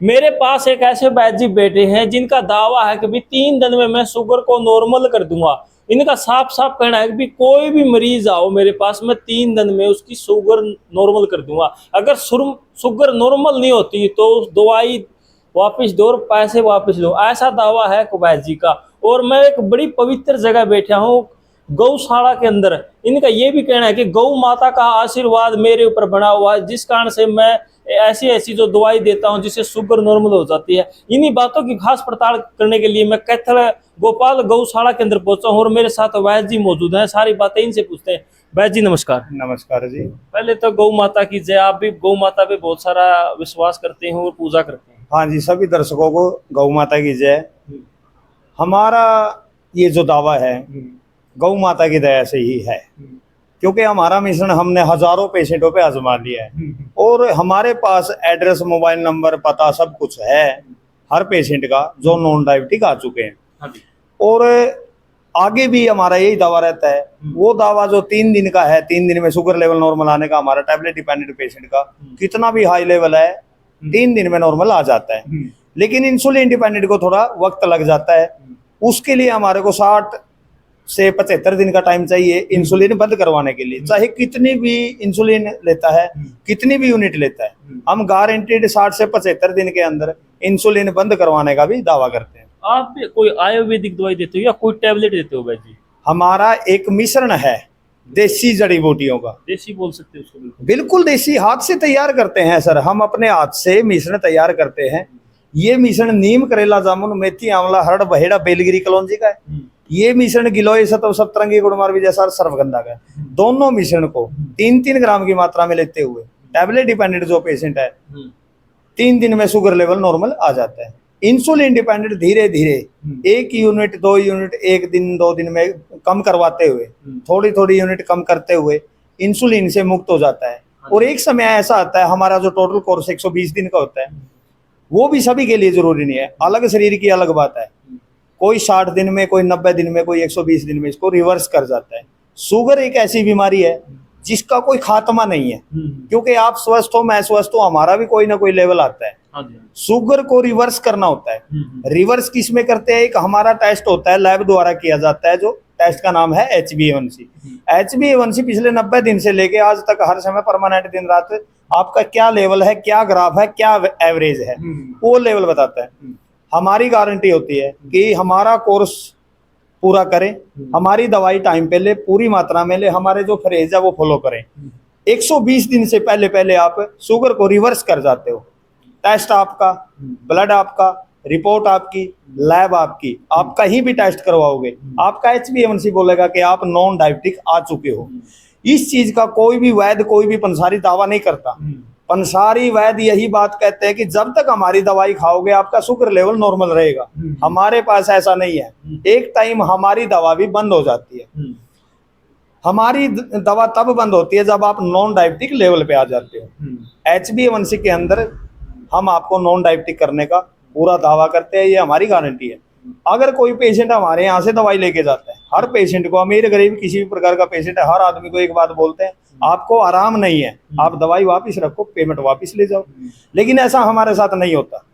मेरे पास एक ऐसे वैद्य जी बैठे हैं जिनका दावा है कि भी 3 दिन में मैं शुगर को नॉर्मल कर दूंगा। इनका साफ साफ कहना है कि भी कोई भी मरीज आओ मेरे पास, मैं 3 दिन में उसकी शुगर नॉर्मल कर दूंगा। अगर शुगर नॉर्मल नहीं होती तो उस दवाई वापस दो और पैसे वापस लो, ऐसा दावा है कुबैत जी का। और मैं एक बड़ी पवित्र जगह बैठा हूँ, गौशाला के अंदर। इनका ये भी कहना है कि गौ माता का आशीर्वाद मेरे ऊपर बना हुआ है, जिस कारण से मैं ऐसी ऐसी जो दवाई देता हूं जिससे शुगर नॉर्मल हो जाती है। इन्हीं बातों की खास पड़ताल करने के लिए मैं कैथल गोपाल गौशाला के अंदर पहुंचा हूं और मेरे साथ वैद्य जी मौजूद हैं। सारी बातें इनसे पूछते हैं। वैद्य जी नमस्कार। नमस्कार जी। पहले तो गौ माता की जय। आप भी गौ माता पे बहुत सारा विश्वास करते हैं और पूजा करते हैं। हाँ जी, सभी दर्शकों को गौ माता की जय। हमारा ये जो दावा है गौ माता की दया से ही है, क्योंकि हमारा मिश्रण हमने हजारों पेशेंटों पे आजमा लिया है और हमारे पास एड्रेस, मोबाइल नंबर, पता सब कुछ है हर पेशेंट का जो नॉन डायबिटिक आ चुके हैं। हाँ जी। और आगे भी हमारा यही दावा रहता है। वो दावा जो 3 दिन का है, 3 दिन में शुगर लेवल नॉर्मल आने का, हमारा टैबलेट डिपेंडेंट पेशेंट का कितना भी हाई लेवल है 3 दिन में नॉर्मल आ जाता है। लेकिन इंसुलिन डिपेंडेंट को थोड़ा वक्त लग जाता है। उसके लिए हमारे को 60 से 75 दिन का टाइम चाहिए इंसुलिन बंद करवाने के लिए। चाहे कितनी भी इंसुलिन लेता है, कितनी भी यूनिट लेता है, हम गारंटीड 60 से 75 दिन के अंदर इंसुलिन बंद करवाने का भी दावा करते हैं। आप भी कोई आयुर्वेदिक दवाई देते हो या कोई टैबलेट देते हो वैद्य जी? हमारा एक मिश्रण है देसी जड़ी बूटियों का। देसी बोल सकते हो उसको? बिल्कुल बिल्कुल देसी, हाथ से तैयार करते हैं सर। हम अपने हाथ से मिश्रण तैयार करते हैं। ये मिश्रण नीम, करेला, जामुन, मेथी, आंवला, हरड़, बहेड़ा, बेलगिरी, कलौंजी का है। ये मिश्रण गिलोय, सतव, सप्तरंगी, गुड़मार, विजयसार, सर्वगंधा का है। दोनों मिश्रण को 3-3 ग्राम की मात्रा में लेते हुए टैबलेट डिपेंडेंट जो पेशेंट है 3 दिन में शुगर लेवल नॉर्मल आ जाता है। इंसुलिन डिपेंडेंट धीरे धीरे 1 यूनिट 2 यूनिट 1 दिन 2 दिन में कम करवाते हुए, थोड़ी थोड़ी यूनिट कम करते हुए इंसुलिन से मुक्त हो जाता है। और एक समय ऐसा आता है, हमारा जो टोटल कोर्स 120 दिन का होता है, वो भी सभी के लिए जरूरी नहीं है। अलग शरीर की अलग बात है। कोई 60 दिन में, कोई 90 दिन में, कोई 120 दिन में इसको रिवर्स कर जाता है। शुगर एक ऐसी बीमारी है जिसका कोई खात्मा नहीं है, क्योंकि आप स्वस्थ हो, मैं स्वस्थ हूं, हमारा भी कोई ना कोई लेवल आता है। शुगर को रिवर्स करना होता है। रिवर्स किस में करते हैं? एक हमारा टेस्ट होता है, लैब द्वारा किया जाता है, जो टेस्ट का नाम है HbA1c। HbA1c पिछले 90 दिन से लेके आज तक हर समय परमानेंट दिन रात आपका क्या लेवल है, क्या ग्राफ है, क्या एवरेज है, वो लेवल बताता है। हमारी गारंटी होती है कि हमारा कोर्स पूरा करें, हमारी दवाई टाइम पे ले, पूरी मात्रा में ले, हमारे जो फ्रेज है वो फॉलो करें। 120 दिन से पहले पहले आप शुगर को रिवर्स कर जाते हो। टेस्ट आपका, ब्लड आपका, रिपोर्ट आपकी, लैब आपकी, आप कहीं भी टेस्ट करवाओगे आपका HbA1c बोलेगा कि आप नॉन डायबिटिक आ चुके हो। इस चीज का कोई भी वैद्य, कोई भी पंसारी दावा नहीं करता। पंसारी वैद्य यही बात कहते हैं कि जब तक हमारी दवाई खाओगे आपका शुगर लेवल नॉर्मल रहेगा। हमारे पास ऐसा नहीं है। एक टाइम हमारी दवा भी बंद हो जाती है। हमारी दवा तब बंद होती है जब आप नॉन डायबिटिक लेवल पे आ जाते हो। HbA1c के अंदर हम आपको नॉन डायबिटिक करने का पूरा दावा करते हैं, ये हमारी गारंटी है। अगर कोई पेशेंट हमारे यहाँ से दवाई लेके जाता है, हर पेशेंट को, अमीर गरीब किसी भी प्रकार का पेशेंट है, हर आदमी को एक बात बोलते हैं, आपको आराम नहीं है, आप दवाई वापस रखो, पेमेंट वापस ले जाओ। लेकिन ऐसा हमारे साथ नहीं होता।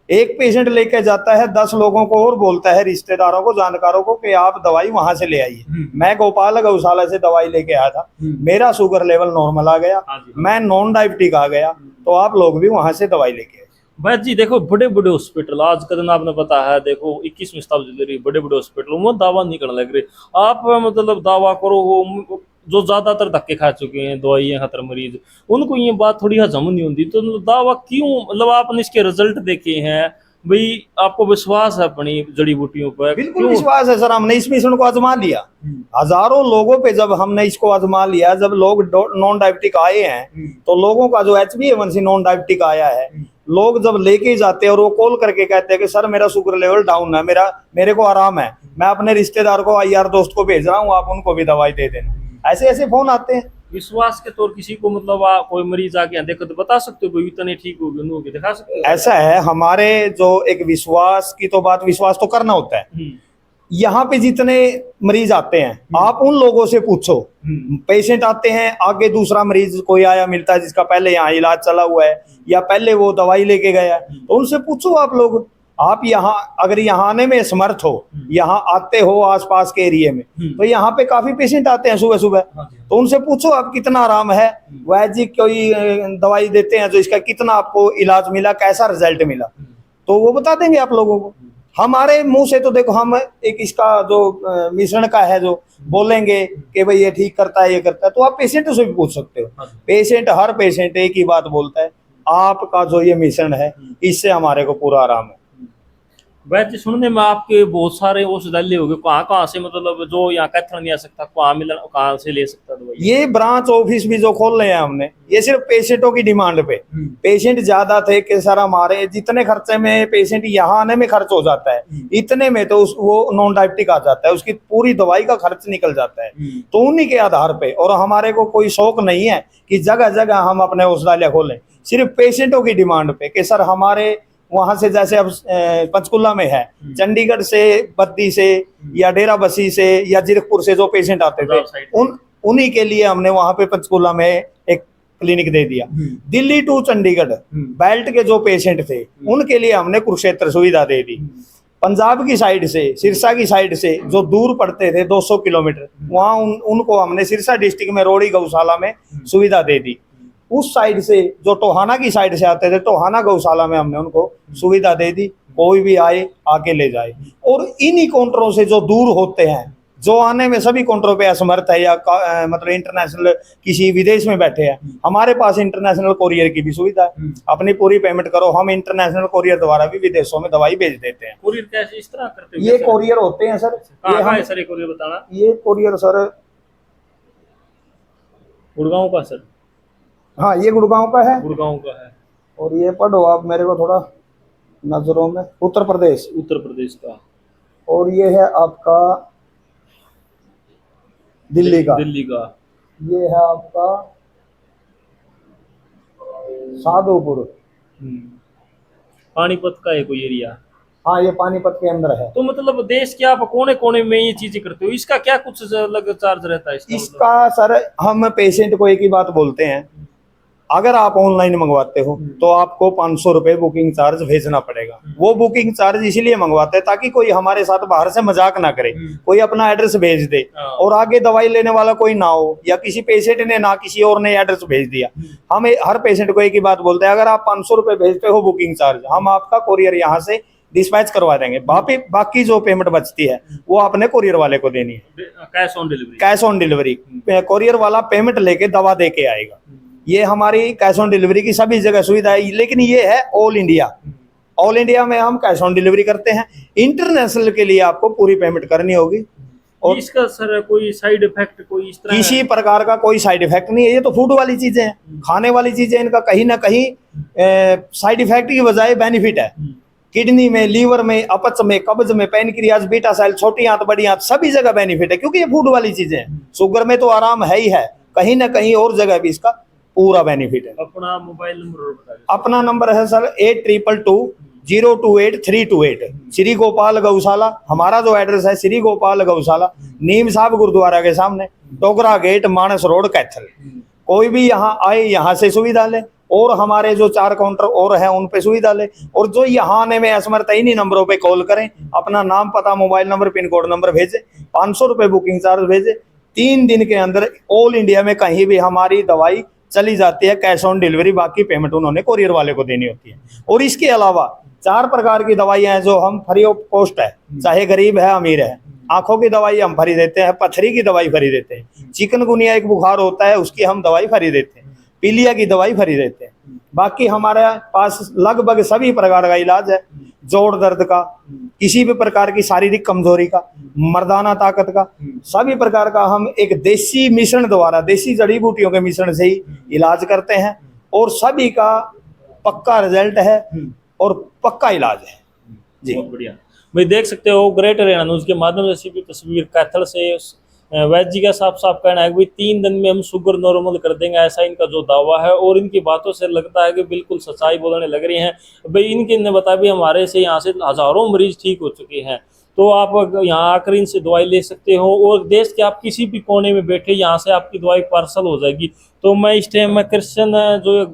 एक पेशेंट लेके जाता है, 10 लोगों को और बोलता है, रिश्तेदारों को, जानकारों को, कि आप दवाई वहां से ले आइए। मैं गोपाल गौशाला से दवाई लेके आया था, मेरा शुगर लेवल नॉर्मल आ गया, मैं नॉन डायबिटिक आ गया, तो आप लोग भी वहां से दवाई लेके आए। वैद्य जी देखो, बड़े बड़े हॉस्पिटल आज का दिन आपने पता है, देखो 21वीं शताब्दी बड़े बड़े हॉस्पिटल वो दावा नहीं करने लग रहे। आप मतलब दावा करो, वो जो ज्यादातर धक्के खा चुके हैं, दवाइयां खतर मरीज, उनको ये बात थोड़ी हजम नहीं होती। तो दावा क्यों? मतलब आपने इसके रिजल्ट देखे हैं भाई, आपको विश्वास है अपनी जड़ी बूटियों पर? बिल्कुल विश्वास है सर। हमने इस मिश्रण को आजमा लिया, हजारों लोगों पे जब हमने इसको आजमा लिया, जब लोग नॉन डायबिटिक आए हैं, तो लोगों का जो HbA1c नॉन डायबिटिक आया है, लोग जब लेके जाते हैं और वो कॉल करके कहते हैं कि सर मेरा शुगर लेवल डाउन है, मेरे को आराम है, मैं अपने रिश्तेदार को, यार दोस्त को भेज रहा हूँ, आप उनको भी दवाई दे देना। ऐसे ऐसे फोन आते हैं। विश्वास के तौर किसी को मतलब कोई मरीज आके यहाँ देखो तो बता सकते हो भाई इतने ठीक हो गए, होगे दिखा सकते हो? ऐसा है, हमारे जो एक विश्वास की तो बात, विश्वास तो करना होता है। यहाँ पे जितने मरीज आते हैं आप उन लोगों से पूछो, पेशेंट आते हैं आगे दूसरा मरीज कोई आया मिलता है जिसका पहले यहाँ इलाज चला हुआ है या पहले वो दवाई लेके गया है, तो उनसे पूछो आप लोग। आप यहाँ अगर यहाँ आने में समर्थ हो, यहाँ आते हो आसपास के एरिया में, तो यहाँ पे काफी पेशेंट आते हैं सुबह सुबह, तो उनसे पूछो आप कितना आराम है, वैद्य जी कोई दवाई देते हैं तो इसका कितना आपको इलाज मिला, कैसा रिजल्ट मिला, तो वो बता देंगे आप लोगों को। हमारे मुंह से तो देखो हम एक इसका जो मिश्रण का है जो बोलेंगे कि भाई ये ठीक करता है ये करता है, तो आप पेशेंट से भी पूछ सकते हो। पेशेंट हर पेशेंट एक ही बात बोलता है, आपका जो ये मिश्रण है इससे हमारे को पूरा आराम है। वैसे सुनने में आपके बहुत सारे औषधालय हो गए, कहाँ कहाँ से मतलब जो यहाँ कैथल नहीं आ सकता कहाँ मिल कहाँ से ले सकता दवाई? ये ब्रांच ऑफिस भी जो खोल रहे हैं हमने, ये सिर्फ पेशेंटों की डिमांड पे। पेशेंट ज्यादा थे कि सर हमारे जितने खर्चे में पेशेंट यहाँ आने में खर्च हो जाता है, इतने में तो वो नॉन डायबिटिक आ जाता है, उसकी पूरी दवाई का खर्च निकल जाता है। तो उन्हीं के आधार पे, और हमारे को कोई शौक नहीं है कि जगह जगह हम अपने औषधालय खोलें, सिर्फ पेशेंटों की डिमांड पे कि सर हमारे वहां से, जैसे अब पंचकुला में है, चंडीगढ़ से, बद्दी से या डेरा बसी से या जीरकपुर से जो पेशेंट आते थे उन्हीं के लिए हमने वहां पे पंचकुला में एक क्लिनिक दे दिया। दिल्ली टू चंडीगढ़ बेल्ट के जो पेशेंट थे उनके लिए हमने कुरुक्षेत्र सुविधा दे दी। पंजाब की साइड से, सिरसा की साइड से जो दूर पड़ते थे 200 किलोमीटर, वहां उनको हमने सिरसा डिस्ट्रिक्ट में रोड़ी गौशाला में सुविधा दे दी। उस साइड से जो टोहाना की साइड से आते थे, टोहाना गौशाला में हमने उनको सुविधा दे दी, कोई भी आए आके ले जाए। और इन्हीं काउंटरों से जो दूर होते हैं, जो आने में सभी काउंटरों पे असमर्थ है या मतलब इंटरनेशनल किसी विदेश में बैठे हैं, हमारे पास इंटरनेशनल कोरियर की भी सुविधा है। अपनी पूरी पेमेंट करो, हम इंटरनेशनल कोरियर द्वारा भी विदेशों में दवाई भेज देते हैं। कोरियर कैसे इस तरह करते हैं? ये कोरियर होते हैं सर, सर कोरियर बताना। ये कोरियर सर गुड़गांव का सर? हाँ ये गुड़गांव का है। गुड़गांव का है। और ये पढ़ो आप मेरे को थोड़ा नजरों में, उत्तर प्रदेश। उत्तर प्रदेश का। और ये है आपका दिल्ली का। दिल्ली का। ये है आपका साधुपुर। पानीपत का है कोई एरिया? हाँ ये पानीपत के अंदर है। तो मतलब देश के आप कोने कोने में ये चीजें करते हो, इसका क्या कुछ अलग चार्ज रहता है इसका सर हम पेशेंट को एक ही बात बोलते हैं, अगर आप ऑनलाइन मंगवाते हो तो आपको 500 रुपए बुकिंग चार्ज भेजना पड़ेगा। वो बुकिंग चार्ज इसीलिए मंगवाते हैं ताकि कोई हमारे साथ बाहर से मजाक ना करे, कोई अपना एड्रेस भेज दे और आगे दवाई लेने वाला कोई ना हो, या किसी पेशेंट ने ना किसी और ने एड्रेस भेज दिया। हम हर पेशेंट को एक ही बात बोलते हैं, अगर आप 500 रुपए भेजते हो बुकिंग चार्ज, हम आपका कोरियर यहाँ से डिस्पैच करवा देंगे। बाकी जो पेमेंट बचती है वो आपने कोरियर वाले को देनी है, cash on delivery. Cash on delivery courier वाला पेमेंट लेके दवा दे के आएगा। ये हमारी कैश ऑन डिलीवरी की सभी जगह सुविधा है, लेकिन ये है ऑल इंडिया। ऑल इंडिया में हम कैश ऑन डिलीवरी करते हैं। इंटरनेशनल के लिए आपको पूरी पेमेंट करनी होगी। और इसका सर कोई साइड इफेक्ट कोई इस तरह? किसी प्रकार का कोई साइड इफेक्ट नहीं है। ये तो फूड वाली चीजें हैं, खाने वाली चीजें, इनका कहीं ना कहीं साइड इफेक्ट की बजाय बेनिफिट है। किडनी में, लीवर में, अपच में, कब्ज में, पैनक्रियाज, बीटा सेल, छोटी आंत, बड़ी आंत, सभी जगह बेनिफिट है, क्योंकि ये फूड वाली चीजें हैं। शुगर में तो आराम है ही है, कहीं ना कहीं और जगह भी इसका पूरा बेनिफिट है। अपना मोबाइल नंबर बता दीजिए। अपना नंबर है सर 8222028328। श्री गोपाल गौशाला, हमारा जो एड्रेस है श्री गोपाल गौशाला, नीम साहब गुरुद्वारा के सामने, टोकरा गेट, मानस रोड, कैथल। कोई भी यहाँ आए यहाँ से सुविधा ले, और हमारे जो 4 काउंटर और हैं उन पे सुविधा ले। और जो यहाँ आने में असमर्थ है, इन्हीं नंबरों पे कॉल करें, अपना नाम, पता, mobile number, pin code number भेजे, 500 रुपए बुकिंग चार्ज भेजे। 3 दिन के अंदर ऑल इंडिया में कहीं भी हमारी दवाई चली जाती है, कैश ऑन डिलीवरी। बाकी पेमेंट उन्होंने कोरियर वाले को देनी होती है। और इसके अलावा 4 प्रकार की दवाइयां हैं जो हम फ्री ऑफ कॉस्ट है, चाहे गरीब है अमीर है। आंखों की दवाई हम फ्री देते हैं, पथरी की दवाई फ्री देते हैं, चिकनगुनिया एक बुखार होता है उसकी हम दवाई फ्री देते हैं, पीलिया की दवाई फ्री देते हैं। बाकी हमारे पास लगभग सभी प्रकार का इलाज है, जोड़ दर्द का, किसी भी प्रकार की शारीरिक कमजोरी का, मर्दाना ताकत का, सभी प्रकार का हम एक देसी मिश्रण द्वारा, देसी जड़ी बूटियों के मिश्रण से ही इलाज करते हैं। और सभी का पक्का रिजल्ट है और पक्का इलाज है जी। बहुत बढ़िया। भाई देख सकते हो ग्रेट हरियाणा न्यूज के माध्यम से भी तस्वीर कैथल से वैद्य जी का साफ साफ कहना है कि 3 दिन में हम शुगर नॉर्मल कर देंगे, ऐसा इनका जो दावा है। और इनकी बातों से लगता है कि बिल्कुल सच्चाई बोलने लग रही हैं। भाई इनके ने बताया भी हमारे से यहाँ से हजारों मरीज ठीक हो चुके हैं। तो आप यहाँ आकर इनसे दवाई ले सकते हो, और देश के आप किसी भी कोने में बैठे यहाँ से आपकी दवाई पार्सल हो जाएगी। तो मैं इस टाइम में कृष्ण जो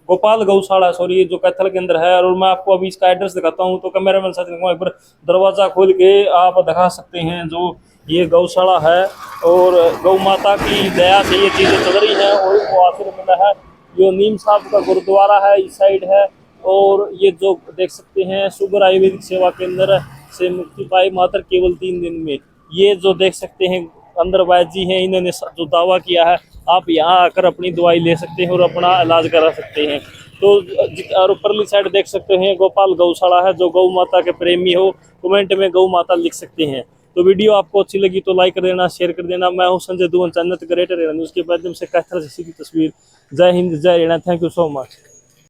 गोपाल गौशाला सॉरी जो कैथल के अंदर है, और मैं आपको अभी इसका एड्रेस दिखाता हूँ। तो कैमरामैन साथ में एक बार दरवाजा खोल के आप दिखा सकते हैं जो ये गौशाला है, और गौ माता की दया से ये चीज़ें चल रही हैं और इनको आशीर्वाद मिला है। जो नीम साहब का गुरुद्वारा है इस साइड है, और ये जो देख सकते हैं शुगर आयुर्वेदिक सेवा केंद्र से मुक्ति पाई मात्र केवल 3 दिन में। ये जो देख सकते हैं अंदर वैद्य जी हैं, इन्होंने जो दावा किया है, आप यहाँ आकर अपनी दवाई ले सकते हैं और अपना इलाज करा सकते हैं। तो और ऊपरली साइड देख सकते हैं गोपाल गौशाला है। जो गौ माता के प्रेमी हो कमेंट में गौ माता लिख सकते हैं। तो वीडियो आपको अच्छी लगी तो लाइक कर देना, शेयर कर देना। मैं हूं संजय दुवन, चैनल ग्रेटर न्यूज़ के माध्यम से कैथल से सीधी तस्वीर। जय हिंद, जय Haryana, thank you so much.